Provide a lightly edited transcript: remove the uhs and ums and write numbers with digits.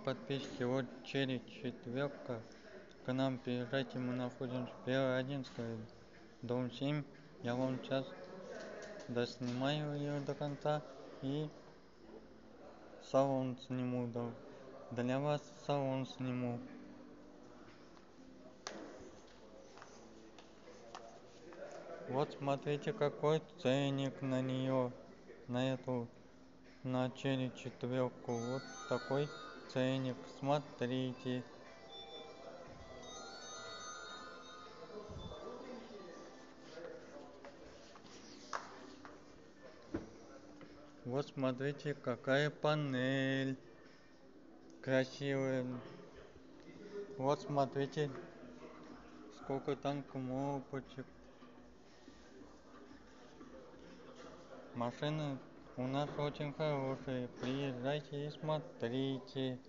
Подписчики, вот Черри четверка. К нам приезжайте, мы находимся в 1-11, дом 7. Я вам сейчас доснимаю ее до конца и салон сниму. Для вас салон сниму. Вот смотрите, какой ценник на нее, на Черри четверку. Вот такой ценник, смотрите. Вот смотрите, какая панель красивая. Вот смотрите, сколько там кнопочек. Машины у нас очень хорошие. Приезжайте и смотрите.